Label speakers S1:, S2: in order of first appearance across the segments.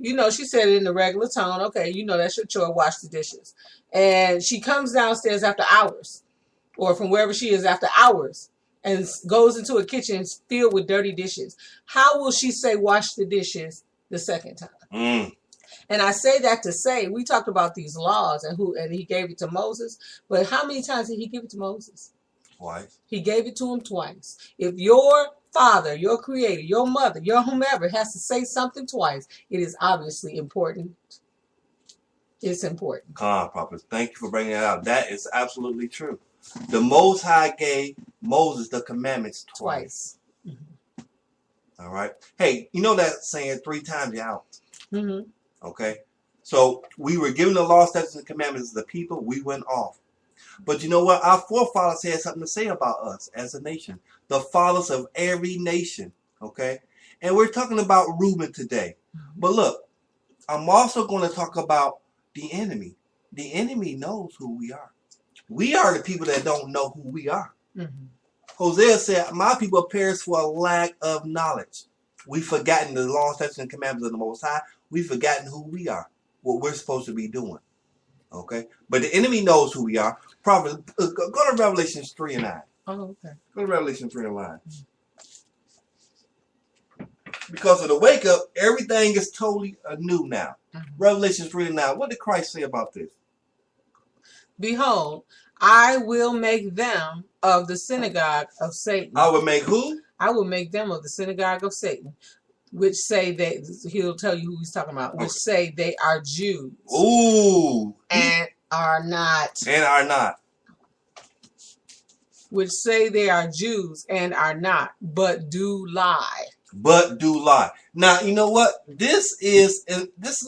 S1: she said it in the regular tone. Okay, that's your chore, wash the dishes. And she comes downstairs after hours, or from wherever she is after hours, and goes into a kitchen filled with dirty dishes. How will she say wash the dishes the second time? And I say that to say, we talked about these laws and he gave it to Moses. But how many times did he give it to Moses?
S2: Twice. He
S1: gave it to him twice. If your father, your creator, your mother, your whomever has to say something twice, it is obviously important. It's important.
S2: Prophet, thank you for bringing that out. That is absolutely true. The Most High gave Moses the commandments twice. All right. Hey, you know that saying 3 times you're out. Okay. So we were given the law, statutes, and commandments as the people. We went off. But you know what? Our forefathers had something to say about us as a nation. The fathers of every nation. Okay. And we're talking about Reuben today. But look, I'm also going to talk about the enemy. The enemy knows who we are. We are the people that don't know who we are. Hosea said, my people perish for a lack of knowledge. We've forgotten the law, statutes, and commandments of the Most High. We've forgotten who we are, what we're supposed to be doing. Okay? But the enemy knows who we are. Prophet, go to Revelation 3 and 9.
S1: Oh, okay.
S2: Go to Revelation 3 and 9. Because of the wake up, everything is totally anew now. Revelation 3 and 9. What did Christ say about this?
S1: Behold, I will make them of the synagogue of Satan.
S2: I will make who?
S1: I will make them of the synagogue of Satan, which say he'll tell you who he's talking about, which say they are Jews.
S2: Ooh.
S1: And are not.
S2: And are not.
S1: Which say they are Jews and are not, but do lie.
S2: But do lie. Now, you know what? This is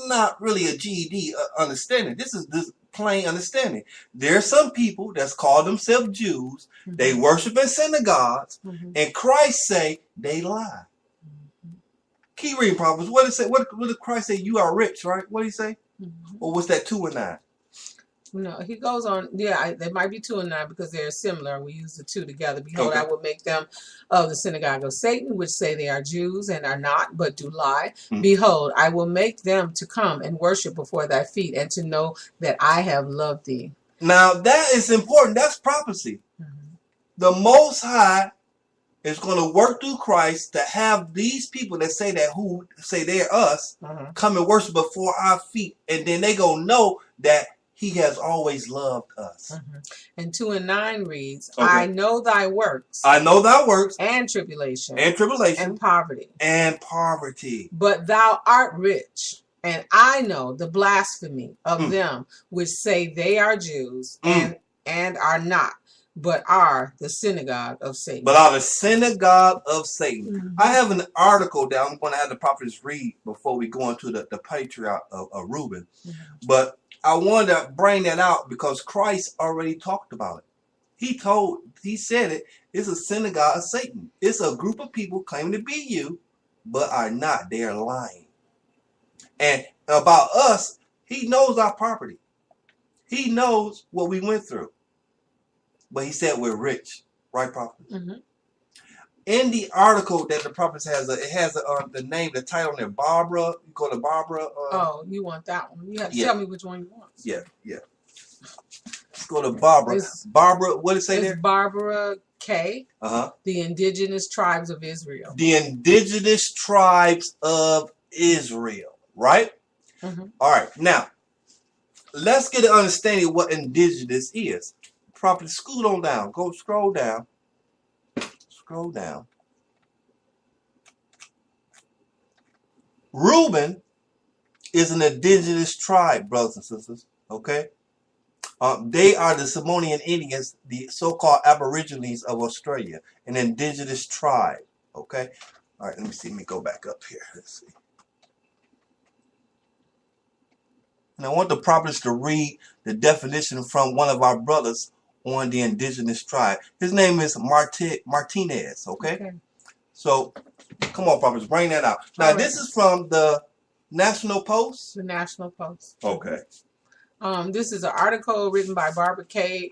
S2: not really a GED understanding. This is this plain understanding. There are some people that's called themselves Jews. They worship in synagogues, and Christ say they lie. Keep reading, prophets. What did it say? What did Christ say? You are rich, right? What did he say? Or was that 2 and 9?
S1: No, he goes on. Yeah, there might be 2 and 9 because they're similar. We use the 2 together. Behold, I will make them of the synagogue of Satan, which say they are Jews and are not, but do lie. Behold, I will make them to come and worship before thy feet, and to know that I have loved thee.
S2: Now that is important. That's prophecy. The Most High is going to work through Christ to have these people that say that who say they're us come and worship before our feet, and then they gonna know that He has always loved us.
S1: And 2 and 9 reads, I know thy works.
S2: I know thy works.
S1: And tribulation.
S2: And tribulation.
S1: And poverty.
S2: And poverty.
S1: But thou art rich. And I know the blasphemy of them which say they are Jews and are not, but are the synagogue of Satan.
S2: But are the synagogue of Satan. I have an article that I'm going to have the prophets read before we go into the patriarch of Reuben. But I wanted to bring that out because Christ already talked about it. He said it. It's a synagogue of Satan. It's a group of people claiming to be you, but are not. They are lying. And about us, he knows our property. He knows what we went through. But he said we're rich. Right, prophet? In the article that the prophet has, it has the name, the title on there, Barbara. You go to Barbara.
S1: You want that one. You have to tell me which one you want.
S2: Yeah. Let's go to Barbara. Barbara, what did it say there?
S1: Barbara K. The Indigenous Tribes of Israel.
S2: The Indigenous Tribes of Israel. Right? All right. Now, let's get an understanding of what indigenous is. Prophet, scoot on down. Go scroll down. Scroll down. Reuben is an indigenous tribe, brothers and sisters. Okay? They are the Samoanian Indians, the so-called Aborigines of Australia, an indigenous tribe. Okay? All right, let me see. Let me go back up here. Let's see. And I want the prophets to read the definition from one of our brothers on the indigenous tribe. His name is Martinez, okay? So, come on, prophets, bring that out. Now, this is from the National Post?
S1: The National Post.
S2: Okay.
S1: This is an article written by Barbara K.,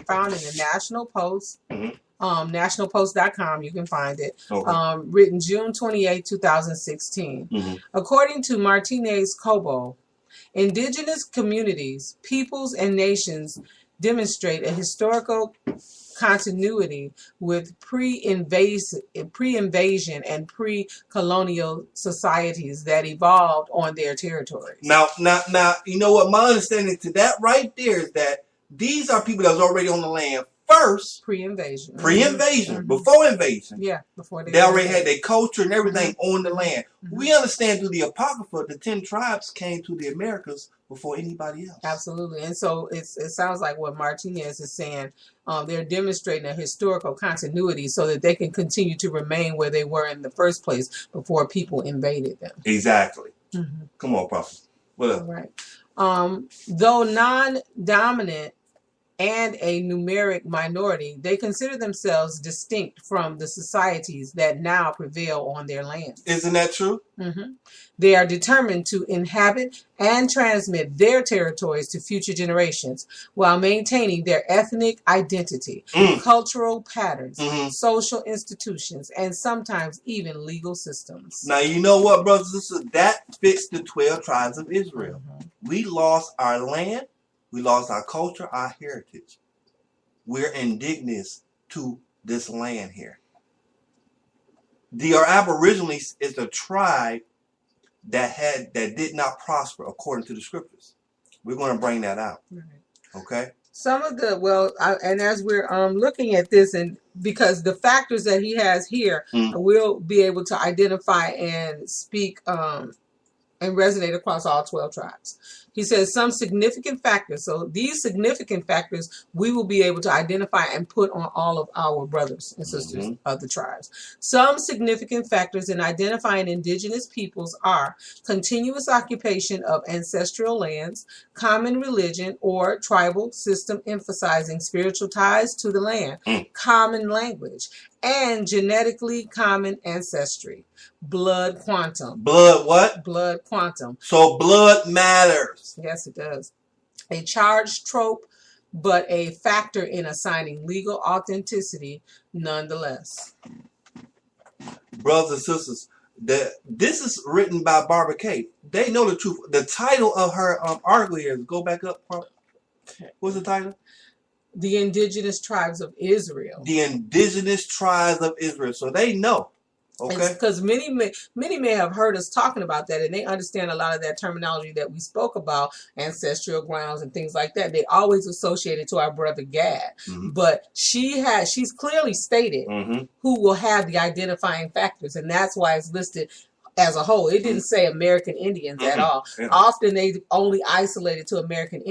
S1: found in the National Post. nationalpost.com. You can find it.
S2: Okay.
S1: Written June 28, 2016. According to Martinez Cobo, indigenous communities, peoples, and nations demonstrate a historical continuity with pre-invasion and pre-colonial societies that evolved on their territories.
S2: Now, you know what? My understanding to that right there is that these are people that was already on the land first.
S1: Pre-invasion.
S2: Before invasion.
S1: Yeah, before
S2: they already had their culture and everything on the land. We understand through the Apocrypha, the 10 tribes came to the Americas before anybody else.
S1: Absolutely. And so it sounds like what Martinez is saying, they're demonstrating a historical continuity so that they can continue to remain where they were in the first place before people invaded them.
S2: Exactly. Come on, Prophet. What else?
S1: All right. Though non-dominant and a numeric minority, they consider themselves distinct from the societies that now prevail on their land.
S2: Isn't that true?
S1: They are determined to inhabit and transmit their territories to future generations while maintaining their ethnic identity, cultural patterns, social institutions, and sometimes even legal systems.
S2: Now, you know what, brothers and sisters? That fits the 12 tribes of Israel. We lost our land. We lost our culture, our heritage. We're indigenous to this land here. The Aborigines is a tribe that did not prosper according to the scriptures. We're going to bring that out. Okay.
S1: Some of the and as we're looking at this, and because the factors that he has here, we'll be able to identify and speak and resonate across all 12 tribes. He says some significant factors. So these significant factors we will be able to identify and put on all of our brothers and sisters of the tribes. Some significant factors in identifying indigenous peoples are continuous occupation of ancestral lands, common religion or tribal system emphasizing spiritual ties to the land, common language, and genetically common ancestry. Blood quantum.
S2: Blood what?
S1: Blood quantum.
S2: So blood matters.
S1: Yes, it does. A charged trope, but a factor in assigning legal authenticity nonetheless.
S2: Brothers and sisters, this is written by Barbara Kate. They know the truth. The title of her article here is, go back up. What's the title?
S1: The Indigenous Tribes of Israel.
S2: The Indigenous Tribes of Israel. So they know. Okay.
S1: Because many may have heard us talking about that, and they understand a lot of that terminology that we spoke about, ancestral grounds and things like that. They always associate it to our brother Gad, but she's clearly stated who will have the identifying factors, and that's why it's listed as a whole. It didn't say American Indians at all. Often they only isolated to American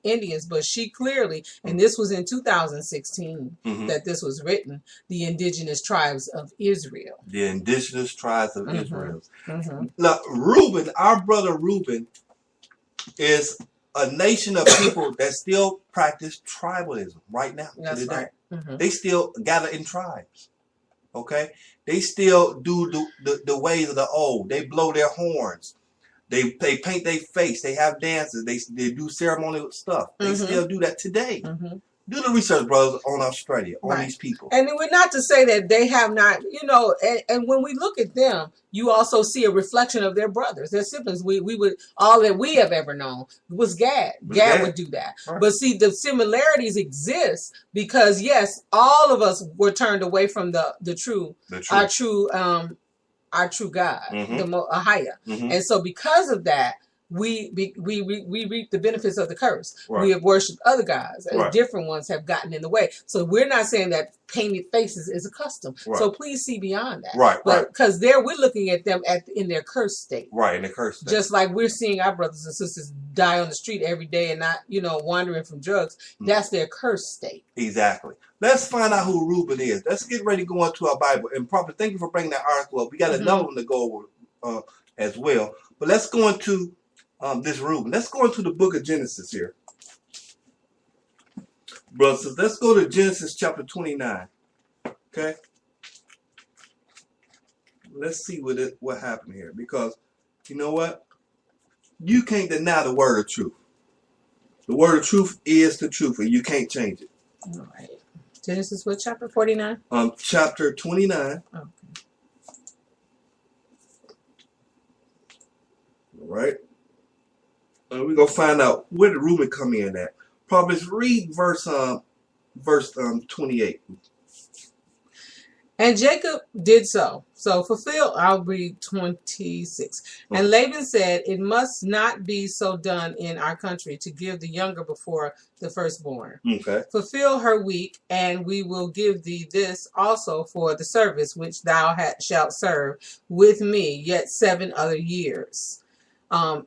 S1: Indians, but she clearly, and this was in 2016 that this was written, the Indigenous Tribes of Israel.
S2: The Indigenous Tribes of Israel. Now, Reuben, our brother Reuben, is a nation of people that still practice tribalism right now.
S1: That's right.
S2: They still gather in tribes. Okay, they still do the ways of the old. They blow their horns. They paint their face. They have dances. They do ceremonial stuff. They still do that today. Do the research, brothers, on Australia, on these people.
S1: And we're not to say that they have not, and when we look at them, you also see a reflection of their brothers, their siblings. We would, all that we have ever known was Gad. Gad would do that. Right. But see, the similarities exist because, yes, all of us were turned away from our true God, the Ahaya. And so because of that, we reap the benefits of the curse. Right. We have worshipped other gods, and different ones have gotten in the way. So we're not saying that painted faces is a custom. Right. So please see beyond that. Right. But because we're looking at them in their cursed state. Right, in the cursed state. Just like we're seeing our brothers and sisters die on the street every day and not, wandering from drugs. That's their cursed state. Exactly.
S2: Let's find out who Reuben is. Let's get ready to go into our Bible. And Prophet, thank you for bringing that article up. We got another one to go over as well. But let's go into this Reuben. Let's go into the book of Genesis here. Brothers, let's go to Genesis chapter 29. Okay? Let's see what happened here. Because, you know what? You can't deny the word of truth. The word of truth is the truth, and you can't change it.
S1: All right. Genesis what chapter? 49?
S2: Chapter 29.
S1: Okay.
S2: All right. We're going to find out where did Reuben come in at. Proverbs, read verse 28.
S1: And Jacob did so. So fulfill, I'll read 26.
S2: Okay.
S1: And Laban said, it must not be so done in our country to give the younger before the firstborn.
S2: Okay.
S1: Fulfill her week, and we will give thee this also for the service which thou shalt serve with me yet 7 other years. And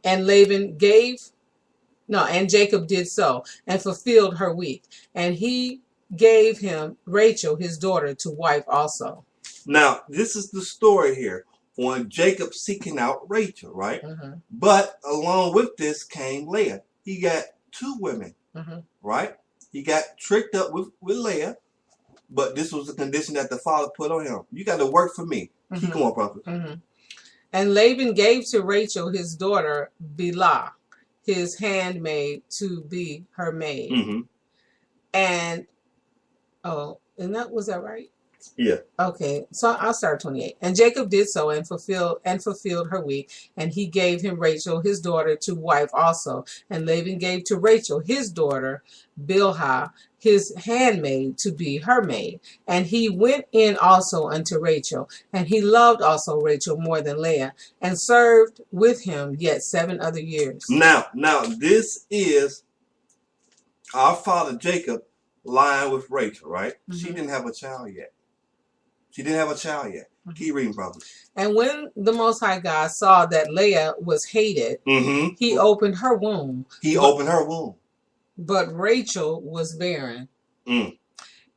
S1: Jacob did so, and fulfilled her week. And he gave him Rachel, his daughter, to wife also.
S2: Now, this is the story here on Jacob seeking out Rachel, right?
S1: Mm-hmm.
S2: But along with this came Leah. He got 2 women,
S1: Mm-hmm.
S2: right? He got tricked up with Leah, but this was the condition that the father put on him. You got to work for me.
S1: Mm-hmm.
S2: Keep going, prophet.
S1: Mm-hmm. And Laban gave to Rachel his daughter Bilhah, his handmaid, to be her maid.
S2: Mm-hmm.
S1: And was that right?
S2: Yeah.
S1: Okay, so I'll start 28. And Jacob did so and fulfilled her week, and he gave him Rachel his daughter to wife also. And Laban gave to Rachel his daughter Bilhah, his handmaid, to be her maid. And he went in also unto Rachel, and he loved also Rachel more than Leah, and served with him yet 7 other years.
S2: Now this is our father Jacob lying with Rachel, right? Mm-hmm. She didn't have a child yet. Mm-hmm. Keep reading, prophet.
S1: And when the Most High God saw that Leah was hated,
S2: mm-hmm.
S1: he opened her womb. But Rachel was barren.
S2: Mm.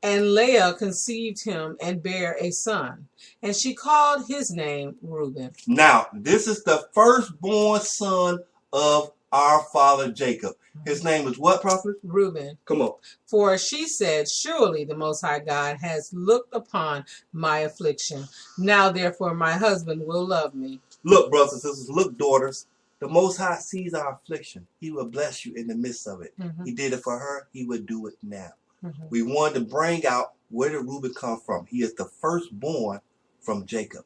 S1: And Leah conceived him and bare a son. And she called his name Reuben.
S2: Now, this is the firstborn son of our father Jacob. His name was what, prophet?
S1: Reuben.
S2: Come on.
S1: For she said, surely the Most High God has looked upon my affliction. Now, therefore, my husband will love me.
S2: Look, brothers and sisters, look, daughters. The Most High sees our affliction. He will bless you in the midst of it. Mm-hmm. He did it for her. He would do it now. Mm-hmm. We wanted to bring out where did Reuben come from. He is the firstborn from Jacob.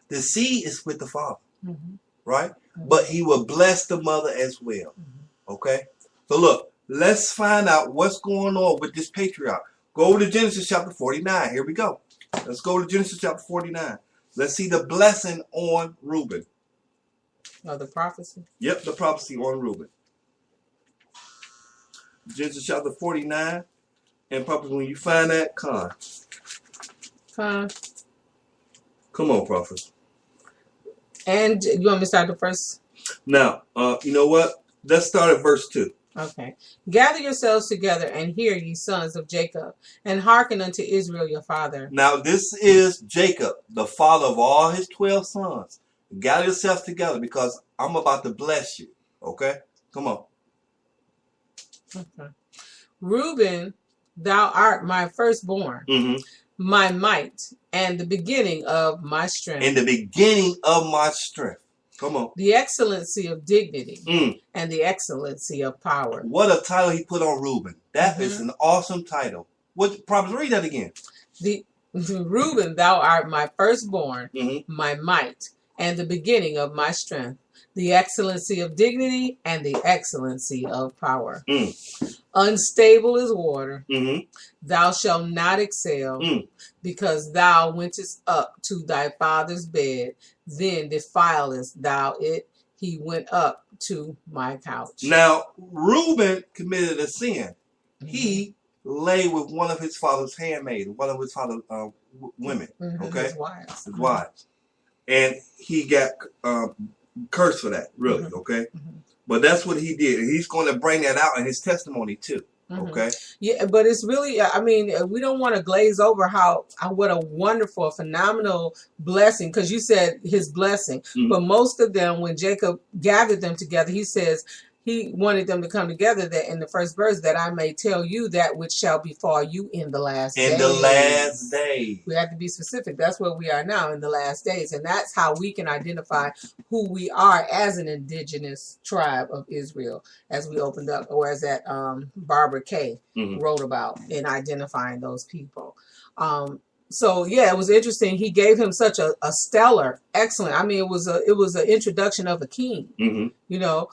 S2: The seed is with the father, mm-hmm. right? Mm-hmm. But he will bless the mother as well. Mm-hmm. Okay? So look, let's find out what's going on with this patriarch. Go to Genesis chapter 49. Here we go. Let's go to Genesis chapter 49. Let's see the blessing on Reuben.
S1: Oh, the prophecy?
S2: Yep, the prophecy on Reuben. Genesis chapter 49. And prophet, when you find that, come on, prophet.
S1: And you want me to start the first?
S2: Now, you know what? Let's start at verse 2.
S1: Okay. Gather yourselves together and hear, ye sons of Jacob, and hearken unto Israel your father.
S2: Now, this is Jacob, the father of all his 12 sons. Gather yourselves together because I'm about to bless you. Okay? Come on.
S1: Okay. Reuben, thou art my firstborn, mm-hmm. my might, and the beginning of my strength.
S2: In the beginning of my strength. Come on.
S1: The excellency of dignity and the excellency of power.
S2: What a title he put on Reuben. That is an awesome title. What? Probably read that again.
S1: Reuben, thou art my firstborn, my might, and the beginning of my strength. The excellency of dignity and the excellency of power. Unstable as water. Thou shalt not excel, because thou wentest up to thy father's bed, then defilest thou it. He went up to my couch.
S2: Now, Reuben committed a sin. He lay with one of his father's handmaids, one of his father's women. Okay,
S1: his wives.
S2: His wives, and he got cursed for that. Really, okay. But that's what he did, and he's going to bring that out in his testimony too. Okay.
S1: Yeah, but it's really, I mean, we don't want to glaze over what a wonderful, phenomenal blessing, because you said his blessing. But most of them, when Jacob gathered them together, he says, he wanted them to come together, that in the first verse, that I may tell you that which shall befall you in the last days.
S2: In the last days.
S1: We have to be specific. That's where we are now, in the last days. And that's how we can identify who we are as an indigenous tribe of Israel, as we opened up, or as that Barbara Kay wrote about, in identifying those people. So yeah, it was interesting. He gave him such a stellar, excellent. I mean, it was an introduction of a king, you know,